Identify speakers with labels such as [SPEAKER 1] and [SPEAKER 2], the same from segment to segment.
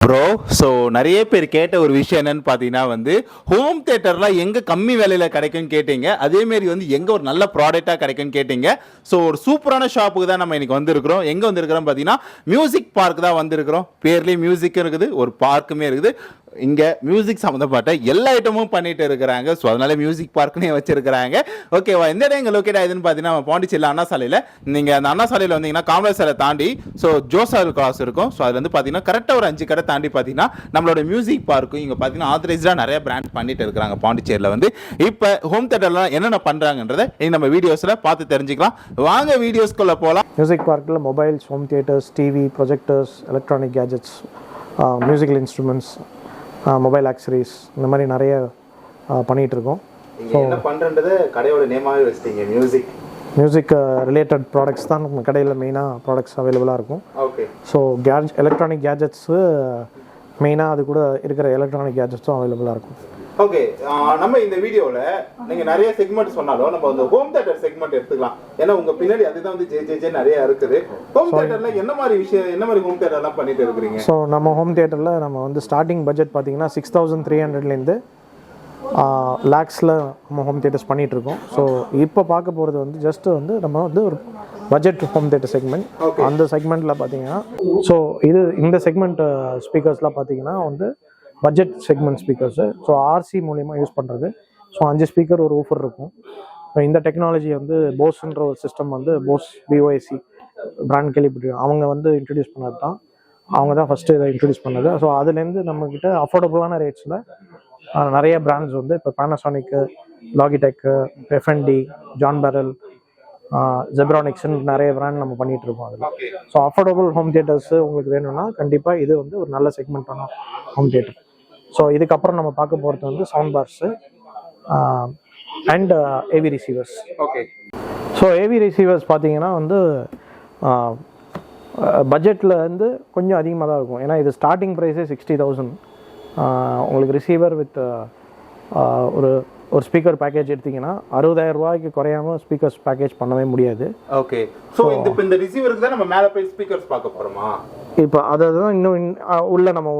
[SPEAKER 1] Bro, so நிறைய பேர் கேட்ட ஒரு விஷயம் என்னன்னு பார்த்தீங்கன்னா ஹோம் தியேட்டர்லாம் எங்கே கம்மி விலையில் கிடைக்கும்னு கேட்டீங்க. அதேமாரி எங்கே ஒரு நல்ல ப்ராடக்டாக கிடைக்கும்னு கேட்டீங்க. ஸோ ஒரு சூப்பரான ஷாப்புக்கு தான் நம்ம இன்றைக்கி வந்திருக்கிறோம். எங்கே வந்திருக்கிறோம் பார்த்தீங்கன்னா மியூசிக் பார்க் தான் வந்திருக்கிறோம். பேர்லேயும் மியூசிக்கும் இருக்குது, ஒரு பார்க்குமே இருக்குது. இங்கே மியூசிக் சம்மந்தப்பட்ட எல்லா ஐட்டமும் பண்ணிட்டு இருக்கிறாங்க. ஸோ அதனால மியூசிக் பார்க்குனே வச்சிருக்கிறாங்க. ஓகேவா, எந்த இடம் எங்கே லொக்கேட் ஆகுதுன்னு பார்த்தீங்கன்னா பாண்டிச்சேரியில் அண்ணா சாலையில். நீங்கள் அந்த அண்ணா சாலையில் வந்தீங்கன்னா காமராஜ் சாலை தாண்டி ஜோசார் கிராஸ் இருக்கும். ஸோ அதில் பார்த்தீங்கன்னா கரெக்டாக ஒரு 5 கடை தாண்டி பார்த்தீங்கன்னா நம்மளோட மியூசிக் பார்க்கும். இங்கே பார்த்தீங்கன்னா ஆத்தரைஸ்டாக நிறைய பிராண்ட் பண்ணிட்டு இருக்கிறாங்க பாண்டிச்சேரியில். இப்போ ஹோம் தியேட்டர்லாம் என்னென்ன பண்ணுறாங்கன்றதை நம்ம வீடியோஸில் பார்த்து தெரிஞ்சுக்கலாம். வாங்க வீடியோஸ்குள்ளே போகலாம்.
[SPEAKER 2] மியூசிக் பார்க்கில் mobiles, home theatres, TV, projectors, electronic gadgets, musical instruments, mobile ஆக்சரிஸ், இந்த மாதிரி நிறைய பண்ணிகிட்ருக்கோம்.
[SPEAKER 1] ஸோ என்ன பண்ணுறது கடையோட நேமாகவே வச்சிட்டீங்க
[SPEAKER 2] மியூசிக் ரிலேட்டட் ப்ராடக்ட்ஸ் தான் நம்ம கடையில் மெயினாக ப்ராடக்ட்ஸ் அவைலபிளாக இருக்கும்.
[SPEAKER 1] ஓகே.
[SPEAKER 2] ஸோ எலக்ட்ரானிக் கேஜெட்ஸு மெயினாக அது கூட இருக்கிற எலக்ட்ரானிக் கேஜெட்ஸும் அவைலபிளாக இருக்கும்.
[SPEAKER 1] ஓகே, நம்ம இந்த வீடியோவில் நீங்கள் நிறைய செக்மெண்ட் சொன்னாலும் நம்ம ஹோம் தியேட்டர் செக்மெண்ட் எடுத்துக்கலாம். ஏன்னா உங்கள் பின்னாடி அதுதான் ஜே நிறைய இருக்குது. ஹோம் தியேட்டரில் என்ன மாதிரி ஹோம் தியேட்டர்லாம் பண்ணிட்டு இருக்கிறீங்க?
[SPEAKER 2] ஸோ நம்ம ஹோம் தியேட்டரில் நம்ம ஸ்டார்டிங் பட்ஜெட் பார்த்தீங்கன்னா 6300லேருந்து லேக்ஸில் நம்ம ஹோம் தியேட்டர்ஸ் பண்ணிகிட்ருக்கோம். ஸோ இப்போ பார்க்க போகிறது ஜஸ்ட்டு நம்ம ஒரு பட்ஜெட் ஹோம் தியேட்டர் செக்மெண்ட். அந்த செக்மெண்ட்டில் பார்த்தீங்கன்னா இந்த செக்மெண்ட் ஸ்பீக்கர்ஸ்லாம் பார்த்தீங்கன்னா budget segment speakers. So RC மூலிமா யூஸ் பண்ணுறது. ஸோ 5 ஸ்பீக்கர் ஒரு ஊஃபர் இருக்கும். இந்த டெக்னாலஜி போஸ்ன்ற ஒரு சிஸ்டம் போஸ் பிஒய்சி பிராண்ட் கேள்விப்பட்டிருக்கோம். அவங்க இன்ட்ரடியூஸ் பண்ணது தான். அவங்க தான் ஃபஸ்ட்டு இதை இன்ட்ரடியூஸ் பண்ணது. ஸோ அதுலேருந்து நம்மக்கிட்ட அஃபோர்டபுளான ரேட்ஸில் நிறைய பிராண்ட்ஸ் இப்போ பேனாசோனிக்கு, லாகிடெக்கு, எஃப்என்டி, ஜான் பேரல், ஜெப்ரானிக்ஸ்ன்னு நிறைய பிராண்ட் நம்ம பண்ணிகிட்ருக்கோம் அதில். ஸோ அஃபோர்டபுள் ஹோம் தியேட்டர்ஸு உங்களுக்கு வேணும்னா கண்டிப்பாக இது ஒரு நல்ல செக்மெண்ட்டான ஹோம் தியேட்டர். ஸோ இதுக்கப்புறம் நம்ம பார்க்க போகிறது sound bars and AV receivers.
[SPEAKER 1] Okay.
[SPEAKER 2] So AV receivers பார்த்தீங்கன்னா பட்ஜெட்டில் கொஞ்சம் அதிகமாக தான் இருக்கும். ஏன்னா இது ஸ்டார்டிங் ப்ரைஸே 60,000. உங்களுக்கு ரிசீவர் வித் ஒரு ஸ்பீக்கர் பேக்கேஜ் எடுத்திங்கன்னா 60,000 ரூபாய்க்கு குறையாமல் ஸ்பீக்கர்ஸ் பேக்கேஜ் பண்ணவே முடியாது.
[SPEAKER 1] ஓகே. ஸோ இந்த ரிசீவருக்கு தான் நம்ம மேலே போய் ஸ்பீக்கர்ஸ் பார்க்க போகிறோமா?
[SPEAKER 2] இப்போ அதுதான் இன்னும் உள்ள நம்ம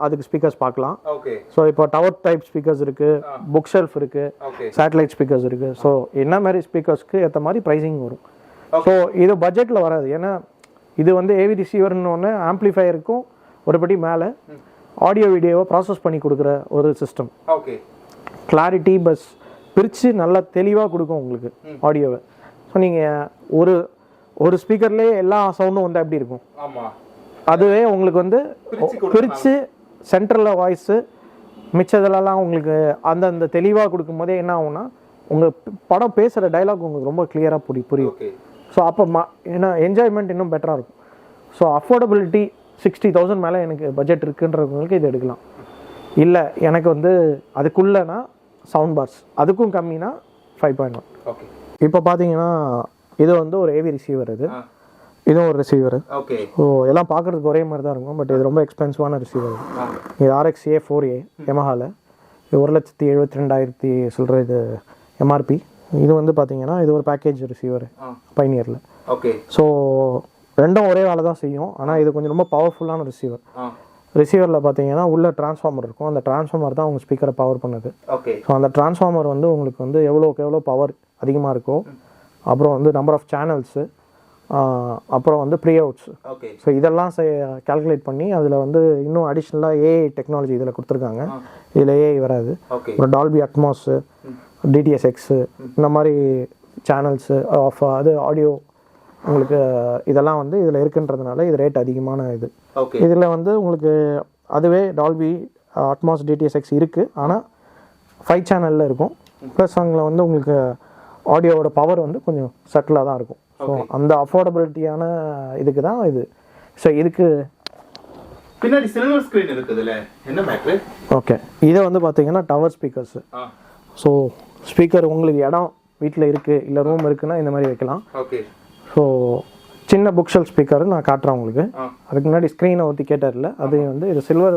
[SPEAKER 2] அதுக்கு ஸ்பீக்கர்ஸ் பார்க்கலாம்.
[SPEAKER 1] ஓகே.
[SPEAKER 2] ஸோ இப்போ டவர் டைப் ஸ்பீக்கர்ஸ் இருக்குது, புக் ஷெல்ஃப் இருக்குது, சேட்டலைட் ஸ்பீக்கர்ஸ் இருக்குது. ஸோ என்ன மாதிரி ஸ்பீக்கர்ஸ்க்கு ஏற்ற மாதிரி ப்ரைஸிங் வரும். ஸோ இது பட்ஜெட்டில் வராது. ஏன்னா இது ஏவி ரிசீவர்னு ஒன்று ஆம்ப்ளிஃபையருக்கும் ஒருபடி மேலே ஆடியோ வீடியோவை ப்ராசஸ் பண்ணி கொடுக்குற ஒரு சிஸ்டம்.
[SPEAKER 1] ஓகே.
[SPEAKER 2] கிளாரிட்டி பஸ் பிரித்து நல்லா தெளிவாக கொடுக்கும் உங்களுக்கு ஆடியோவை. ஸோ நீங்கள் ஒரு ஸ்பீக்கர்லேயே எல்லா சவுண்டும் எப்படி இருக்கும், அதுவே உங்களுக்கு பிரித்து சென்ட்ரலில் வாய்ஸு மிச்சதுலலாம் உங்களுக்கு அந்த தெளிவாக கொடுக்கும் போதே என்ன ஆகும்னா உங்கள் படம் பேசுகிற டைலாக் உங்களுக்கு ரொம்ப கிளியராக புரியும். ஸோ அப்போ ஏன்னா என்ஜாய்மெண்ட் இன்னும் பெட்டராக இருக்கும். ஸோ அஃபோர்டபிலிட்டி 60,000 மேலே எனக்கு பட்ஜெட் இருக்குன்றவங்களுக்கு இது எடுக்கலாம். இல்லை எனக்கு அதுக்குள்ளனா சவுண்ட் பார்ஸ், அதுக்கும் கம்மினா 5.1.
[SPEAKER 1] ஓகே. இப்போ
[SPEAKER 2] பார்த்தீங்கன்னா இது ஒரு ஏவி ரிசீவர். இதுவும் ஒரு ரிசீவர்.
[SPEAKER 1] ஓகே.
[SPEAKER 2] ஸோ எல்லாம் பார்க்குறதுக்கு ஒரே மாதிரி தான் இருக்கும். பட் இது ரொம்ப எக்ஸ்பென்சிவான ரிசீவர். இது RXA 4A யமஹாவில். இது 1,72,000 சொல்கிற இது எம்ஆர்பி. இது பார்த்தீங்கன்னா இது ஒரு பேக்கேஜ் ரிசீவர் பைனியரில்.
[SPEAKER 1] ஓகே.
[SPEAKER 2] ஸோ ரெண்டும் ஒரே வேலை தான் செய்யும். ஆனால் இது கொஞ்சம் ரொம்ப பவர்ஃபுல்லான ரிசீவர். ரிசீவரில் பார்த்தீங்கன்னா உள்ள டிரான்ஸ்ஃபார்மர் இருக்கும். அந்த டிரான்ஸ்ஃபார்மர் தான் உங்கள் ஸ்பீக்கரை பவர் பண்ணுது.
[SPEAKER 1] ஓகே.
[SPEAKER 2] ஸோ அந்த டிரான்ஸ்ஃபார்மர் உங்களுக்கு எவ்வளோ பவர் அதிகமாக இருக்கோ, அப்புறம் நம்பர் ஆஃப் சேனல்ஸு, அப்புறம் ப்ரீ அவுட்ஸ்.
[SPEAKER 1] ஓகே.
[SPEAKER 2] ஸோ இதெல்லாம் கால்குலேட் பண்ணி அதில் இன்னும் அடிஷ்னலாக ஏஐ டெக்னாலஜி இதில் கொடுத்துருக்காங்க. இதில் ஏஐ வராது. ஒரு டால்பி அட்மாஸு, டிடிஎஸ்எக்ஸு, இந்த மாதிரி சேனல்ஸு ஆடியோ உங்களுக்கு இதெல்லாம் இதில் இருக்குன்றதுனால இது ரேட் அதிகமான இது. இதில் உங்களுக்கு அதுவே டால்பி அட்மாஸ் டிடிஎஸ்எக்ஸ் இருக்குது. ஆனால் 5 சேனலில் இருக்கும். ப்ளஸ் அங்கே உங்களுக்கு ஆடியோவோட பவர் கொஞ்சம் சட்டிலாக தான் இருக்கும். ஸோ அந்த அஃபோர்டபிலிட்டியான இதுக்கு தான் இது. ஸோ இதுக்கு
[SPEAKER 1] பின்னாடி சில்வர் ஸ்க்ரீன் இருக்குதுல்ல, என்ன மேட்ரு?
[SPEAKER 2] ஓகே. இதை பார்த்தீங்கன்னா டவர் ஸ்பீக்கர்ஸு. ஸோ ஸ்பீக்கர் உங்களுக்கு இடம் வீட்டில் இருக்குது இல்லை ரூம் இருக்குன்னா இந்த மாதிரி வைக்கலாம்.
[SPEAKER 1] ஓகே.
[SPEAKER 2] ஸோ சின்ன புக் ஷெல்ஃப் ஸ்பீக்கர் நான் காட்டுறேன் உங்களுக்கு. அதுக்கு முன்னாடி ஸ்க்ரீனை ஒத்தி கேட்டார்ல, அது இது சில்வர்.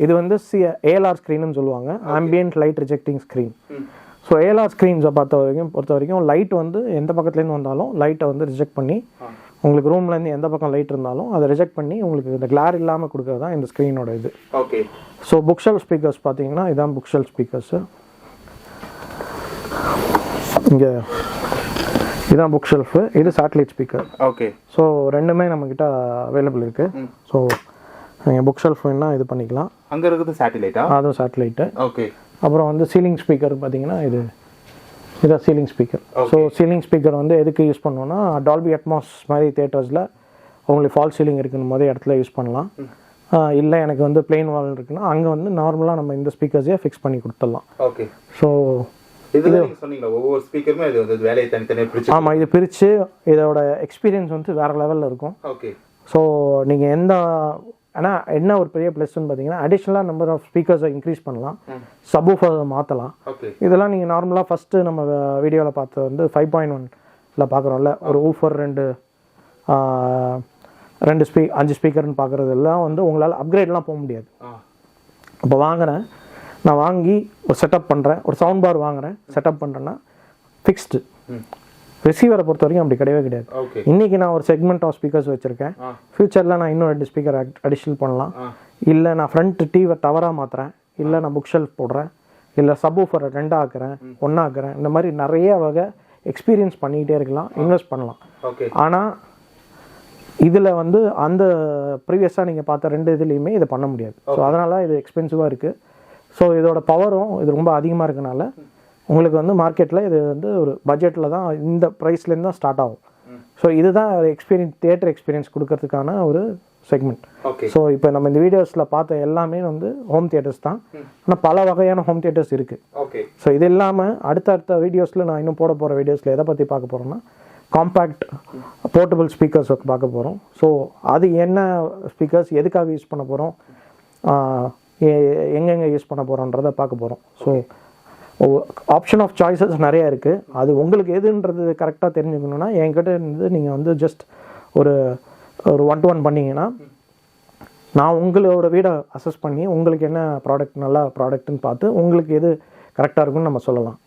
[SPEAKER 2] இது ஏஎல்ஆர் ஸ்க்ரீன்னு சொல்லுவாங்க, ambient light rejecting screen. So A L R ஸ்க்ரீன்ஸை பொறுத்த வரைக்கும் லைட் எந்த பக்கத்துலேருந்து வந்தாலும் லைட்டை ரிஜெக்ட் பண்ணி உங்களுக்கு ரூம்லேருந்து எந்த பக்கம் லைட் இருந்தாலும் அதை ரிஜெக்ட் பண்ணி உங்களுக்கு இந்த கிளார் இல்லாமல் கொடுக்குறது தான் இந்த ஸ்க்ரீனோட இது.
[SPEAKER 1] Okay.
[SPEAKER 2] So book shelf speakers பார்த்தீங்கன்னா இதான் புக் ஷெல்ஃப் ஸ்பீக்கர்ஸு. இங்கே இதான் புக் ஷெல்ஃபு, இது சேட்டலைட் ஸ்பீக்கர்.
[SPEAKER 1] ஓகே.
[SPEAKER 2] ஸோ ரெண்டுமே நம்மக்கிட்ட அவைலபிள் இருக்குது. ஸோ நீங்கள் புக் ஷெல்ஃப் வேணால் இது பண்ணிக்கலாம்.
[SPEAKER 1] அங்கே இருக்குது சேட்டலைட்டா?
[SPEAKER 2] அதுவும் சேட்டலைட்டு.
[SPEAKER 1] ஓகே.
[SPEAKER 2] அப்புறம் வந்து சீலிங் ஸ்பீக்கர் பார்த்தீங்கன்னா இதான் ceiling speaker. So ceiling speaker வந்து எதுக்கு யூஸ் பண்ணுவோன்னா டால்பி அட்மாஸ் மாதிரி தியேட்டர்ஸில் உங்களுக்கு ஃபால் சீலிங் இருக்குன்னு போது இடத்துல யூஸ் பண்ணலாம். இல்லை எனக்கு வந்து பிளெயின் வால் இருக்குன்னா அங்கே வந்து நார்மலாக நம்ம இந்த ஸ்பீக்கர்ஸே ஃபிக்ஸ் பண்ணி கொடுத்துடலாம்.
[SPEAKER 1] ஓகே.
[SPEAKER 2] ஸோ
[SPEAKER 1] ஒவ்வொரு ஸ்பீக்கருமே இது வந்து வேலையை தனித்தனியாக பிரிச்சு.
[SPEAKER 2] ஆமாம், இது பிரித்து இதோட எக்ஸ்பீரியன்ஸ் வந்து வேறு லெவலில் இருக்கும்.
[SPEAKER 1] ஓகே.
[SPEAKER 2] ஸோ நீங்கள் எந்த ஆனால் என்ன ஒரு பெரிய ப்ளஸ்ன்னு பார்த்தீங்கன்னா அடிஷ்னலாக நம்பர் ஆஃப் ஸ்பீக்கர்ஸை இன்க்ரீஸ் பண்ணலாம், சப்வூஃபரை மாற்றலாம். இதெல்லாம் நீங்கள் நார்மலாக ஃபஸ்ட்டு நம்ம வீடியோவில் பார்த்து வந்து 5.1 பார்க்குறோம்ல, ஒரு ஊஃபர் 5 ஸ்பீக்கர்னு பார்க்குறது எல்லாம் வந்து உங்களால் அப்கிரேட்லாம் போக முடியாது. இப்போ நான் வாங்கி ஒரு செட்டப் பண்ணுறேன், ஒரு சவுண்ட் பார் வாங்குகிறேன், செட்டப் பண்ணுறேன்னா ஃபிக்ஸ்டு. ரிசீவரை பொறுத்த வரைக்கும் அப்படி கிடையவே கிடையாது. இன்றைக்கி நான் ஒரு செக்மெண்ட் ஆஃப் ஸ்பீக்கர்ஸ் வச்சுருக்கேன், ஃப்யூச்சரில் நான் இன்னும் 2 ஸ்பீக்கர் அடிஷ்னல் பண்ணலாம். இல்லை நான் ஃப்ரண்ட் டிவியை டவராக மாற்றுறேன், இல்லை நான் புக் ஷெல்ஃப் போடுறேன், இல்லை சப்வூஃபரை 2 ஆக்குறேன், 1 ஆக்குறேன். இந்த மாதிரி நிறைய வகை எக்ஸ்பீரியன்ஸ் பண்ணிக்கிட்டே இருக்கலாம், இன்வெஸ்ட் பண்ணலாம். ஆனால் இதில் வந்து அந்த ப்ரீவியஸாக நீங்கள் பார்த்த 2 இதுலேயுமே இதை பண்ண முடியாது. ஸோ அதனால் இது எக்ஸ்பென்சிவாக இருக்குது. ஸோ இதோட பவரும் இது ரொம்ப அதிகமாக இருக்கனால உங்களுக்கு வந்து மார்க்கெட்டில் இது வந்து ஒரு பட்ஜெட்டில் தான் இந்த ப்ரைஸ்லேருந்து தான் ஸ்டார்ட் ஆகும். ஸோ இதுதான் தியேட்டர் எக்ஸ்பீரியன்ஸ் கொடுக்கறதுக்கான ஒரு செக்மெண்ட். ஸோ இப்போ நம்ம இந்த வீடியோஸில் பார்த்த எல்லாமே வந்து ஹோம் தியேட்டர்ஸ் தான். ஆனால் பல வகையான ஹோம் தியேட்டர்ஸ் இருக்குது. ஸோ இது இல்லாமல் அடுத்த வீடியோஸில் நான் இன்னும் போட போகிற வீடியோஸில் எதை பற்றி பார்க்க போகிறோன்னா காம்பேக்ட் போர்ட்டபிள் ஸ்பீக்கர்ஸ் பார்க்க போகிறோம். ஸோ அது என்ன ஸ்பீக்கர்ஸ், எதுக்காக யூஸ் பண்ண போகிறோம், எங்கெங்கே யூஸ் பண்ண போகிறோன்றதை பார்க்க போகிறோம். ஸோ ஆப்ஷன் ஆஃப் சாய்ஸஸ் நிறையா இருக்குது. அது உங்களுக்கு எதுன்றது கரெக்டாக தெரிஞ்சுக்கணுன்னா என்கிட்ட இருந்து நீங்கள் வந்து ஜஸ்ட் ஒரு 1-to-1 பண்ணிங்கன்னா நான் உங்களோட வீடை அசஸ் பண்ணி உங்களுக்கு என்ன ப்ராடக்ட் நல்ல ப்ராடக்ட்னு பார்த்து உங்களுக்கு எது கரெக்டாக இருக்குன்னு நம்ம சொல்லலாம்.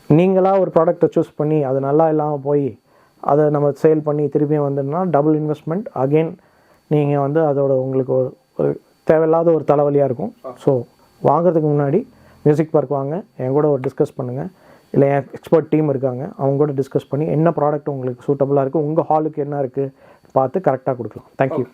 [SPEAKER 2] நீங்களாக ஒரு ப்ராடக்டை சூஸ் பண்ணி அது நல்லா இல்லாமல் போய் அதை நம்ம சேல் பண்ணி திருப்பியும் வந்துன்னா டபுள் இன்வெஸ்ட்மெண்ட் அகெயின். நீங்கள் வந்து அதோட உங்களுக்கு ஒரு தேவையில்லாத ஒரு தலைவலியாக இருக்கும். ஸோ வாங்குறதுக்கு முன்னாடி மியூசிக் பார்க் வாங்க, என் கூட ஒரு டிஸ்கஸ் பண்ணுங்கள். இல்லை என் எக்ஸ்பர்ட் டீம் இருக்காங்க, அவங்க கூட டிஸ்கஸ் பண்ணி என்ன ப்ராடக்ட் உங்களுக்கு சூட்டபுளாக இருக்குது, உங்கள் ஹாலுக்கு என்ன இருக்குது பார்த்து கரெக்டாக கொடுக்கலாம். தேங்க்யூ.